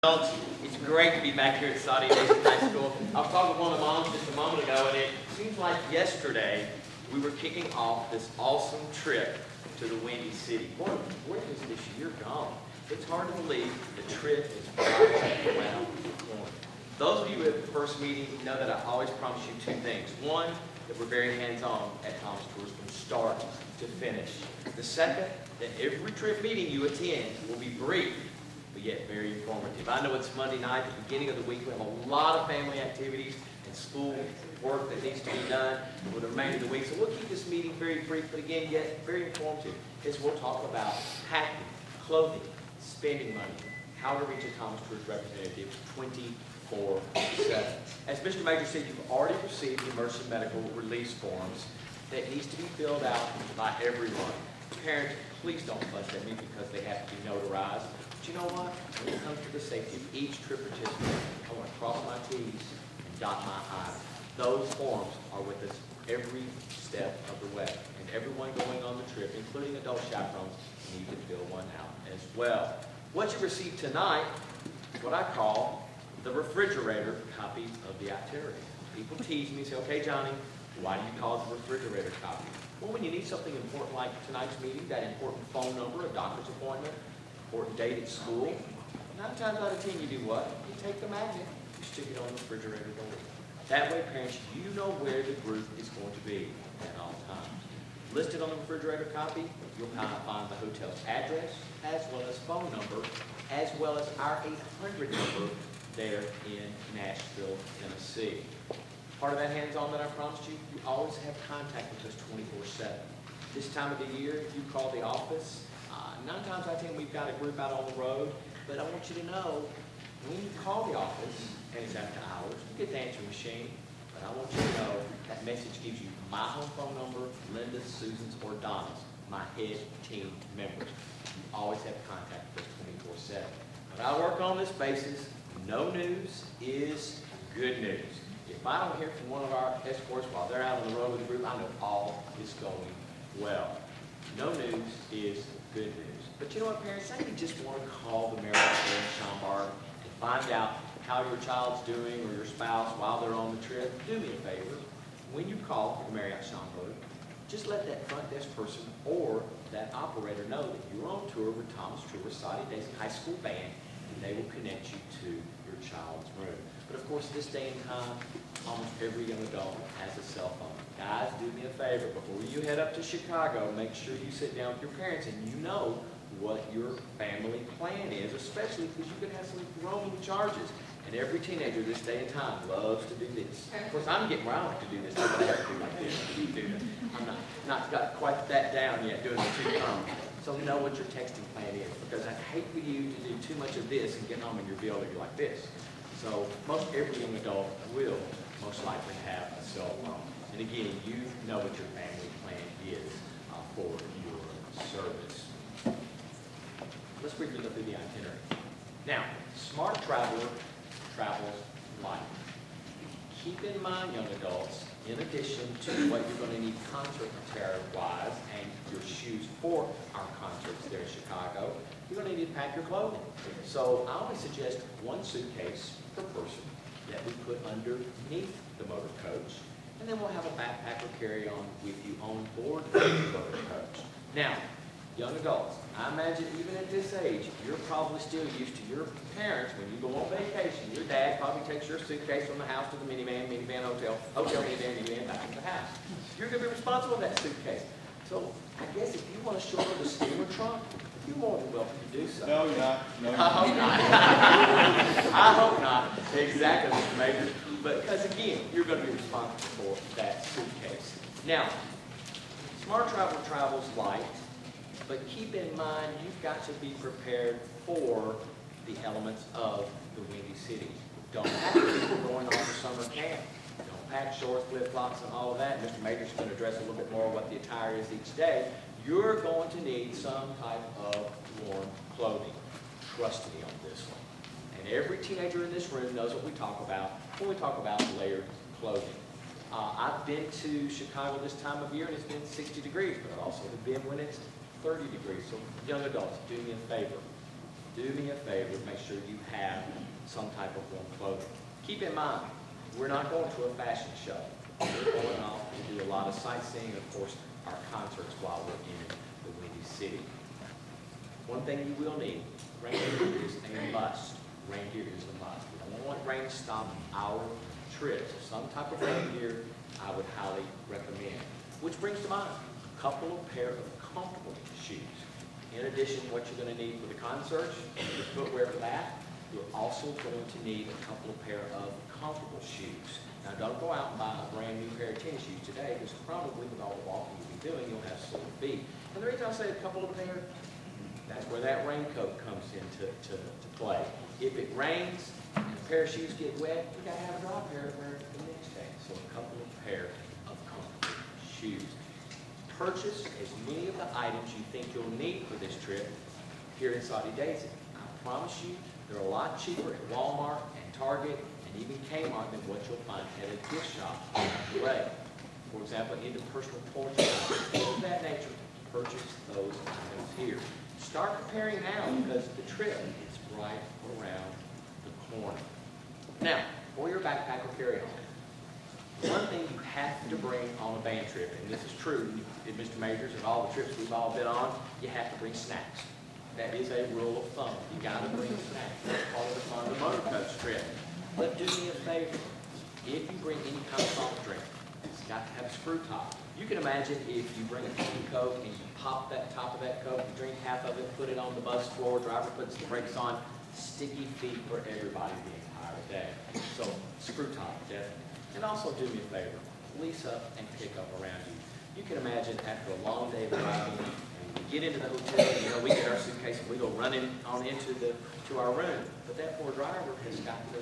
Adults, it's great to be back here at SDHS High School. I was talking with one of the moms just a moment ago, and it seems like yesterday we were kicking off this awesome trip to the Windy City. Boy, where is this year gone? It's hard to believe the trip is right around the corner. Those of you at the first meeting know that I always promise you two things. One, that we're very hands-on at Thomas Tours from start to finish. The second, that every trip meeting you attend will be brief, but yet very informative. I know it's Monday night, the beginning of the week. We have a lot of family activities and school work that needs to be done for the remainder of the week. So we'll keep this meeting very brief, but again, yet very informative, as we'll talk about packing, clothing, spending money, how to reach a Thomas Tours representative 24/7. As Mr. Major said, you've already received the emergency medical release forms that needs to be filled out by everyone. Parents, please don't fuss at me because they have to be notarized. But you know what? When it comes to the safety of each trip participant, I want to cross my T's and dot my I's. Those forms are with us every step of the way. And everyone going on the trip, including adult chaperones, need to fill one out as well. What you received tonight is what I call the refrigerator copy of the itinerary. People tease me and say, okay, Johnny, why do you call it the refrigerator copy? Well, when you need something important like tonight's meeting, that important phone number, a doctor's appointment, important date at school, 9 times out of 10 you do what? You take the magnet, you stick it on the refrigerator door. That way, parents, you know where the group is going to be at all times. Listed on the refrigerator copy, you'll find the hotel's address, as well as phone number, as well as our 800 number there in Nashville, Tennessee. Part of that hands-on that I promised you, you always have contact with us 24/7. This time of the year, if you call the office, 9 times out of 10 we've got a group out on the road, but I want you to know, when you call the office, and it's after hours, you get the answering machine, but I want you to know that message gives you my home phone number, Linda's, Susan's, or Donna's, my head team members. You always have contact with us 24/7. But I work on this basis, no news is good news. If I don't hear from one of our escorts while they're out on the road with the group, I know all is going well. No news is good news. But you know what, parents? Say you just want to call the Marriott in Schaumburg and find out how your child's doing or your spouse while they're on the trip. Do me a favor. When you call the Marriott Schaumburg, just let that front desk person or that operator know that you're on tour with Thomas Tours SDHS High School Band, and they will connect you to your child's room. But of course, this day and time, almost every young adult has a cell phone. Guys, do me a favor. Before you head up to Chicago, make sure you sit down with your parents and you know what your family plan is, especially because you could have some roaming charges. And every teenager this day and time loves to do this. Of course, I'm getting where I like to do this. I have to do like this. I'm not got quite that down yet, doing the two thumbs. So know what your texting plan is, because I'd hate for you to do too much of this and get home and your bill will be like this. So most every young adult will most likely have a cell phone. And again, you know what your family plan is for your service. Let's briefly go through the itinerary. Now, smart traveler travels light. Keep in mind, young adults, in addition to what you're going to need concert attire-wise and your shoes for our concerts there in Chicago, you're going to need to pack your clothing. So I always suggest one suitcase per person that we put underneath the motor coach, and then we'll have a backpack or carry-on with you on board the motor coach. Now, young adults, I imagine even at this age, you're probably still used to your parents, when you go on vacation, your dad probably takes your suitcase from the house to the minivan, hotel, minivan, back to the house. You're going to be responsible for that suitcase. So I guess if you want to shoulder the steamer trunk, you're more than welcome to do so. No, you're not. No, you're I hope not. I hope not. Exactly, Mr. Major. But because again, you're going to be responsible for that suitcase. Now, smart traveler travels light, but keep in mind you've got to be prepared for the elements of the Windy City. Don't pack people going on to summer camp. Don't pack shorts, flip-flops, and all of that. Mr. Major's going to address a little bit more what the attire is each day. You're going to need some type of warm clothing. Trust me on this one. And every teenager in this room knows what we talk about when we talk about layered clothing. I've been to Chicago this time of year and it's been 60 degrees, but I've also been when it's 30 degrees. So young adults, do me a favor. Do me a favor, make sure you have some type of warm clothing. Keep in mind, we're not going to a fashion show. We're going off to do a lot of sightseeing, and of course, our concerts while we're in the Windy City. One thing you will need, rain gear is a must. Rain gear is a must. We don't want rain to stop our trip. So some type of rain gear I would highly recommend. Which brings to mind a couple of pair of comfortable shoes. In addition, what you're going to need for the concerts, your footwear for that, you're also going to need a couple of pair of comfortable shoes. Now, don't go out and buy a brand new pair of tennis shoes today, because probably with all the walking you'll be doing, you'll have sore feet. And the reason I say a couple of pair, that's where that raincoat comes into play. If it rains and a pair of shoes get wet, you got to have a dry pair to wear the next day. So a couple of pair of comfortable shoes. Purchase as many of the items you think you'll need for this trip here in Saudi Daisy. I promise you, they're a lot cheaper at Walmart and Target and even Kmart than what you'll find at a gift shop. Right. For example, into personal toiletries, things of that nature, purchase those items here. Start preparing now, because the trip is right around the corner. Now, for your backpack or carry-on, one thing you have to bring on a band trip, and this is true in Mr. Majors and all the trips we've all been on, you have to bring snacks. That is a rule of thumb. You got to bring snacks. That's part of the fun of the motor coach trip. But do me a favor. If you bring any kind of soft drink, it's got to have a screw top. You can imagine if you bring a can of Coke and you pop that top of that Coke, you drink half of it, put it on the bus floor, driver puts the brakes on, sticky feet for everybody the entire day. So screw top, definitely. And also do me a favor. Lease up and pick up around you. You can imagine after a long day of driving, we get into the hotel, we get our suitcase and we go running on into our room. But that poor driver has got to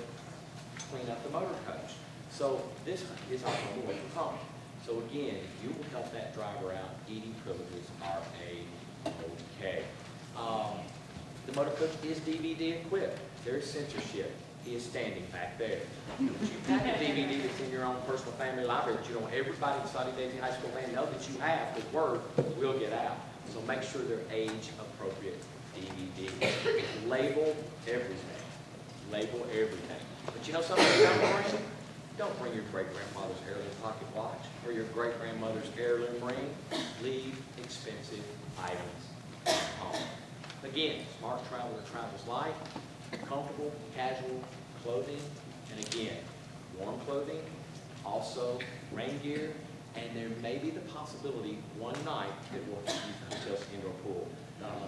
clean up the motor coach. So this is our home away from home. So again, if you will help that driver out, eating privileges are A-okay. The motor coach is DVD equipped. There's censorship. He is standing back there. If you pack a DVD that's in your own personal family library that you don't want everybody in Saudi Daisy High School band know that you have, the word will get out. So make sure they're age-appropriate DVDs. Label everything. Label everything. But you know something about Marcy? Don't bring your great-grandfather's heirloom pocket watch or your great-grandmother's heirloom ring. Leave expensive items at home. Again, smart traveler travels light, comfortable, casual clothing, and again, warm clothing, also rain gear, and there may be the possibility one night that we'll use the hotel's indoor pool.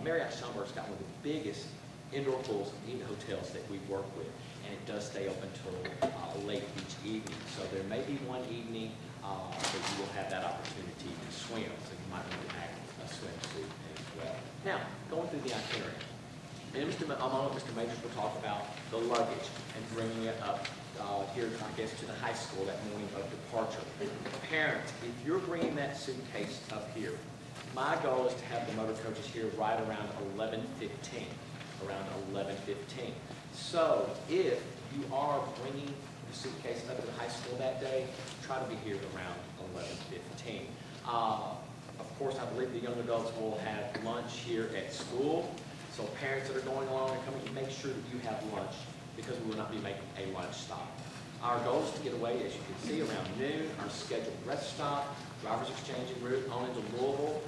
Marriott Schaumburg's got one of the biggest indoor pools in the hotels that we work with, and it does stay open until late each evening. So there may be one evening that you will have that opportunity to swim, so you might want to pack a swimsuit as well. Now, going through the itinerary. And Mr. Majors will talk about the luggage and bringing it up here, I guess, to the high school that morning of departure. Parents, if you're bringing that suitcase up here, my goal is to have the motor coaches here right around 11:15. Around 11:15. So if you are bringing the suitcase up to the high school that day, try to be here around 11:15. Of course, I believe the young adults will have lunch here at school. So parents that are going along and coming, make sure that you have lunch, because we will not be making a lunch stop. Our goal is to get away, as you can see, around noon. Our scheduled rest stop, drivers exchanging route on into Louisville.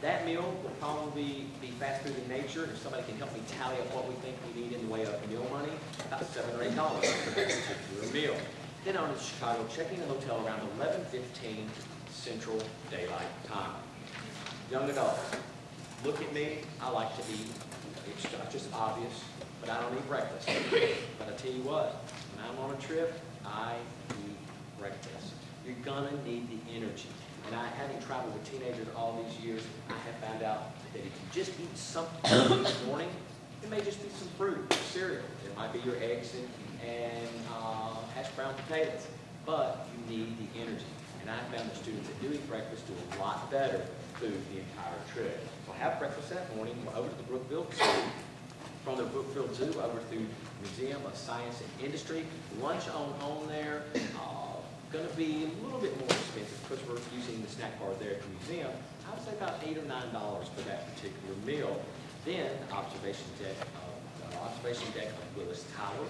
That meal will probably be fast food in nature. If somebody can help me tally up what we think we need in the way of meal money, about $7 or $8 for that particular meal. Then on to Chicago, checking the hotel around 11:15 Central Daylight Time. Young adults, look at me, I like to eat. It's just obvious, but I don't eat breakfast. But I tell you what, when I'm on a trip, I eat breakfast. You're gonna need the energy. And having traveled with teenagers all these years, I have found out that if you just eat something this morning, it may just be some fruit or cereal. It might be your eggs and hash brown potatoes, but you need the energy. And I found the students that do eat breakfast do a lot better food the entire trip. So have breakfast that morning, over to the Brookfield Zoo. From the Brookfield Zoo over to the Museum of Science and Industry. Lunch on home there. Going to be a little bit more expensive because we're using the snack bar there at the museum. I would say about $8 or $9 for that particular meal. Then observation deck of Willis Tower.